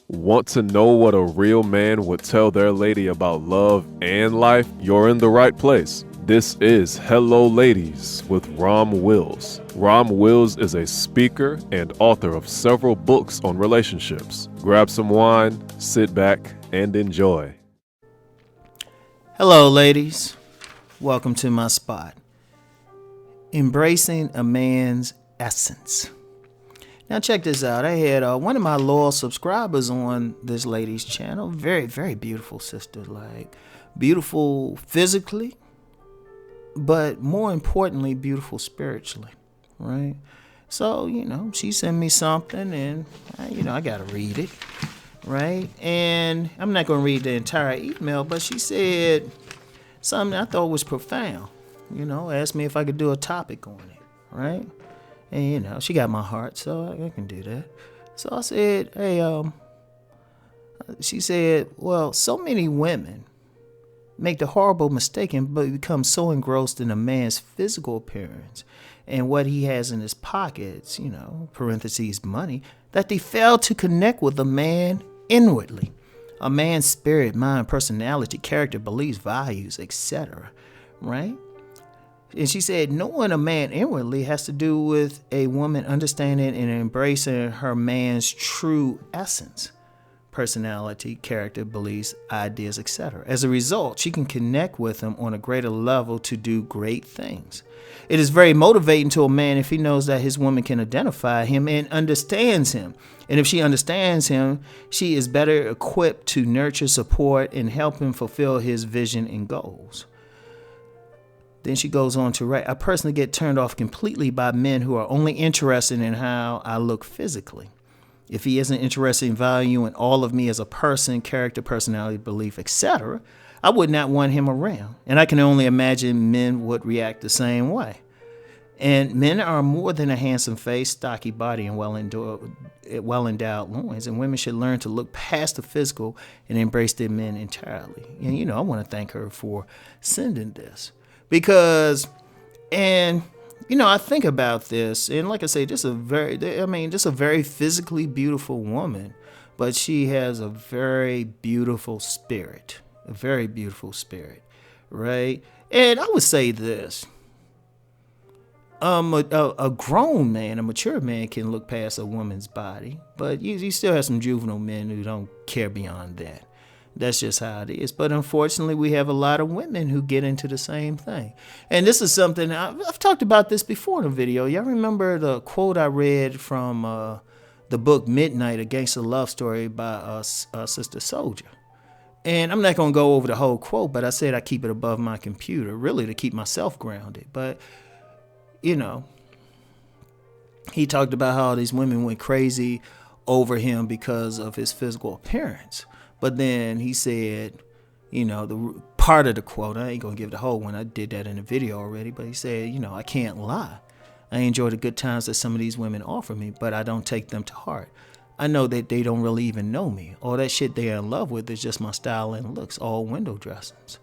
Want to know what a real man would tell their lady about love and life? You're in the right place. This is Hello Ladies with Rom Wills. Rom Wills is a speaker and author of several books on relationships. Grab some wine, sit back, and enjoy. Hello, ladies. Welcome to my spot. Embracing a man's essence. Now check this out. I had one of my loyal subscribers on this lady's channel. Very, very beautiful sister. Like, beautiful physically, but more importantly, beautiful spiritually, right? So, she sent me something and, I got to read it, right? And I'm not going to read the entire email, but she said something I thought was profound. Asked me if I could do a topic on it, right? And, she got my heart, so I can do that. So I said, hey, she said, well, so many women make the horrible mistake and become so engrossed in a man's physical appearance and what he has in his pockets, parentheses, money, that they fail to connect with a man inwardly. A man's spirit, mind, personality, character, beliefs, values, etc., right? And she said, knowing a man inwardly has to do with a woman understanding and embracing her man's true essence, personality, character, beliefs, ideas, etc. As a result, she can connect with him on a greater level to do great things. It is very motivating to a man if he knows that his woman can identify him and understands him. And if she understands him, she is better equipped to nurture, support, and help him fulfill his vision and goals. Then she goes on to write, I personally get turned off completely by men who are only interested in how I look physically. If he isn't interested in valuing all of me as a person, character, personality, belief, etc., I would not want him around. And I can only imagine men would react the same way. And men are more than a handsome face, stocky body, and well-endowed loins. And women should learn to look past the physical and embrace their men entirely. And, I want to thank her for sending this. Because, I think about this, and like I say, just a very physically beautiful woman, but she has a very beautiful spirit, right? And I would say this, a grown man, a mature man can look past a woman's body, but you still have some juvenile men who don't care beyond that. That's just how it is. But unfortunately, we have a lot of women who get into the same thing. And this is something, I've talked about this before in a video. Y'all remember the quote I read from the book Midnight, A Gangster Love Story by Sister Soldier. And I'm not going to go over the whole quote, but I said I keep it above my computer, really to keep myself grounded. But, he talked about how these women went crazy over him because of his physical appearance. But then he said, the part of the quote, I ain't going to give the whole one. I did that in a video already. But he said, I can't lie. I enjoy the good times that some of these women offer me, but I don't take them to heart. I know that they don't really even know me. All that shit they're in love with is just my style and looks, all window dressings.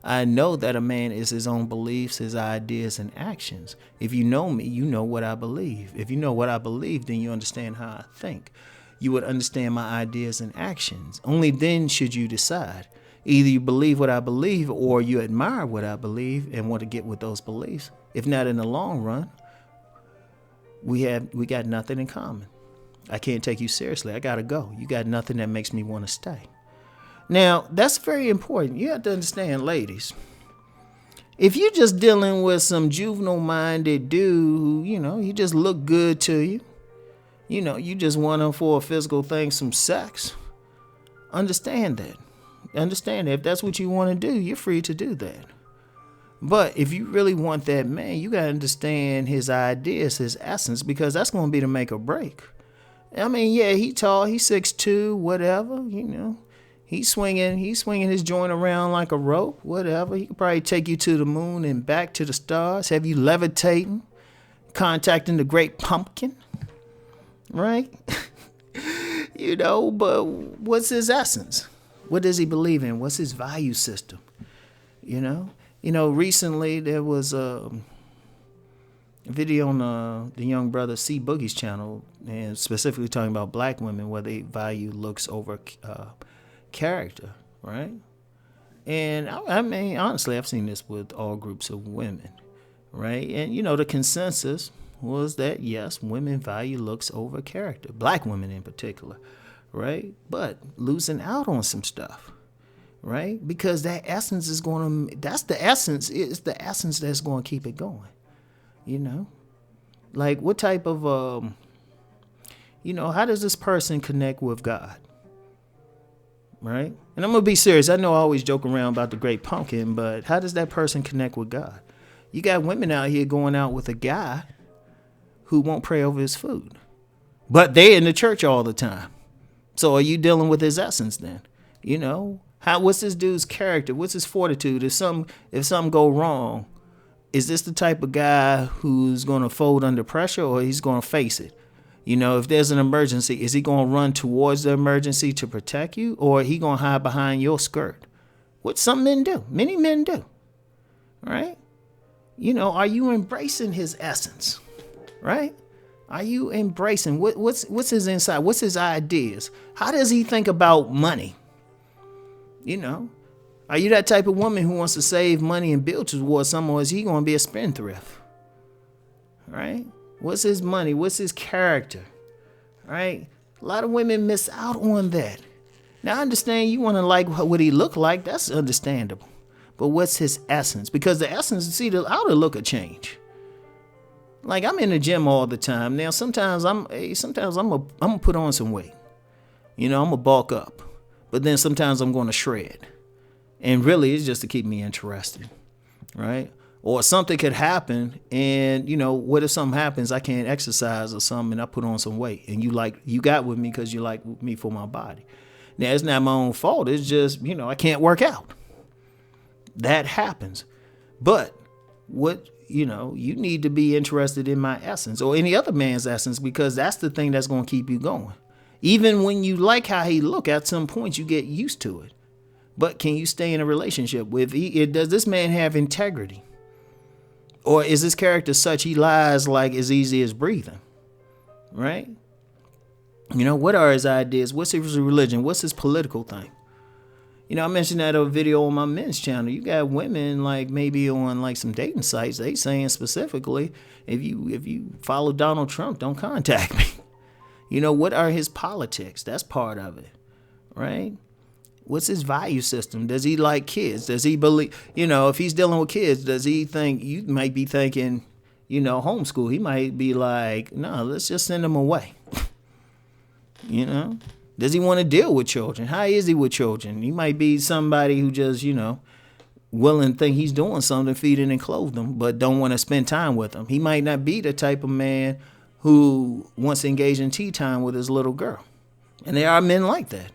I know that a man is his own beliefs, his ideas, and actions. If you know me, you know what I believe. If you know what I believe, then you understand how I think. You would understand my ideas and actions. Only then should you decide. Either you believe what I believe or you admire what I believe and want to get with those beliefs. If not, in the long run, we got nothing in common. I can't take you seriously. I got to go. You got nothing that makes me want to stay. Now, that's very important. You have to understand, ladies. If you're just dealing with some juvenile-minded dude who, he just look good to you, you just want him for a physical thing, some sex. Understand that. If that's what you want to do, you're free to do that. But if you really want that man, you got to understand his ideas, his essence, because that's going to be the make or break. I mean, yeah, he tall, he's 6'2", whatever, He's swinging his joint around like a rope, whatever. He could probably take you to the moon and back to the stars, have you levitating, contacting the great pumpkin. Right? But what's his essence? What does he believe in? What's his value system? Recently there was a video on the young brother C Boogie's channel, and specifically talking about black women where they value looks over character, right? And I mean, honestly, I've seen this with all groups of women, right? And the consensus was that yes, women value looks over character, black women in particular, right? But losing out on some stuff, right? Because that essence is going to, that's the essence, it's the essence that's going to keep it going, Like what type of, how does this person connect with God? Right? And I'm going to be serious. I know I always joke around about the great pumpkin, but how does that person connect with God? You got women out here going out with a guy who won't pray over his food, but they're in the church all the time. So are you dealing with his essence then? What's this dude's character? What's his fortitude? If something go wrong, is this the type of guy who's going to fold under pressure, or he's going to face it? If there's an emergency, is he going to run towards the emergency to protect you, or he going to hide behind your skirt? What some men do. Many men do. Right? Are you embracing his essence? Right? Are you embracing what's his inside? What's his ideas? How does he think about money? Are you that type of woman who wants to save money and build towards someone, or is he going to be a spendthrift? Right? What's his money? What's his character? Right? A lot of women miss out on that. Now, I understand you want to like what he look like. That's understandable. But what's his essence? Because the essence, see, the outer look will change. Like, I'm in the gym all the time. Now, sometimes I'm gonna put on some weight. I'm gonna bulk up. But then sometimes I'm going to shred. And really, it's just to keep me interested. Right? Or something could happen, and what if something happens, I can't exercise or something, and I put on some weight, and you got with me because you like me for my body. Now, it's not my own fault. It's just, I can't work out. That happens. But you need to be interested in my essence or any other man's essence, because that's the thing that's going to keep you going. Even when you like how he look, at some point you get used to it. But can you stay in a relationship with? Does this man have integrity? Or is his character such he lies like as easy as breathing? Right? What are his ideas? What's his religion? What's his political thing? I mentioned that a video on my men's channel. You got women like maybe on like some dating sites. They saying specifically, if you follow Donald Trump, don't contact me. What are his politics? That's part of it. Right? What's his value system? Does he like kids? Does he believe, if he's dealing with kids, does he think, you might be thinking, homeschool. He might be like, no, let's just send them away. Does he want to deal with children? How is he with children? He might be somebody who just, willing to think he's doing something, feeding and clothing them, but don't want to spend time with them. He might not be the type of man who wants to engage in tea time with his little girl. And there are men like that.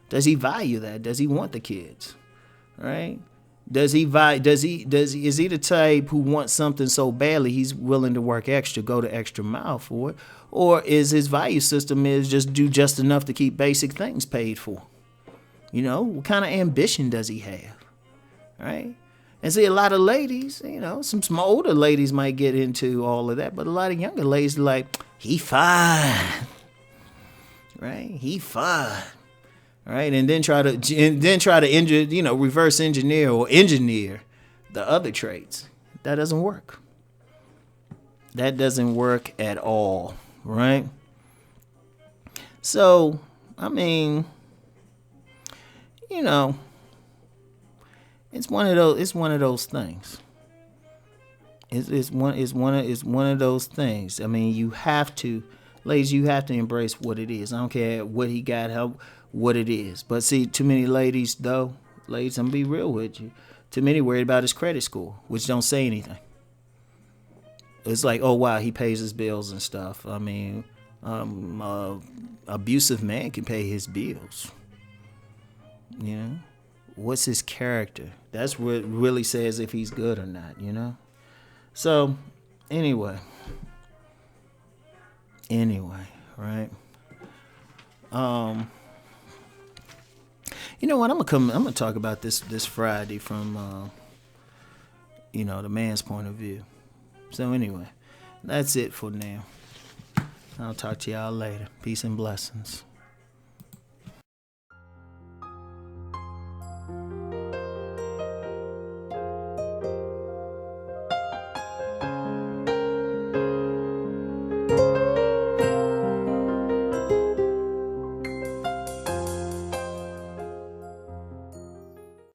Does he value that? Does he want the kids? Right? Is he the type who wants something so badly he's willing to work extra, go the extra mile for it? Or is his value system is just do just enough to keep basic things paid for? What kind of ambition does he have? Right? And see, a lot of ladies, some older ladies might get into all of that, but a lot of younger ladies are like, he fine. Right? He fine. Right, and then try to reverse engineer or engineer the other traits. That doesn't work. That doesn't work at all, right? So, I mean, it's one of those things. It's one of those things. I mean, you have to, ladies, you have to embrace what it is. I don't care what he got, what it is. But see, too many ladies, I'm gonna be real with you. Too many worried about his credit score, which don't say anything. It's like, oh wow, he pays his bills and stuff. I mean, abusive man can pay his bills. What's his character? That's what really says if he's good or not. So, anyway, right? You know what? I'm gonna talk about this Friday from the man's point of view. So anyway, That's it for now. I'll talk to y'all later. Peace and blessings.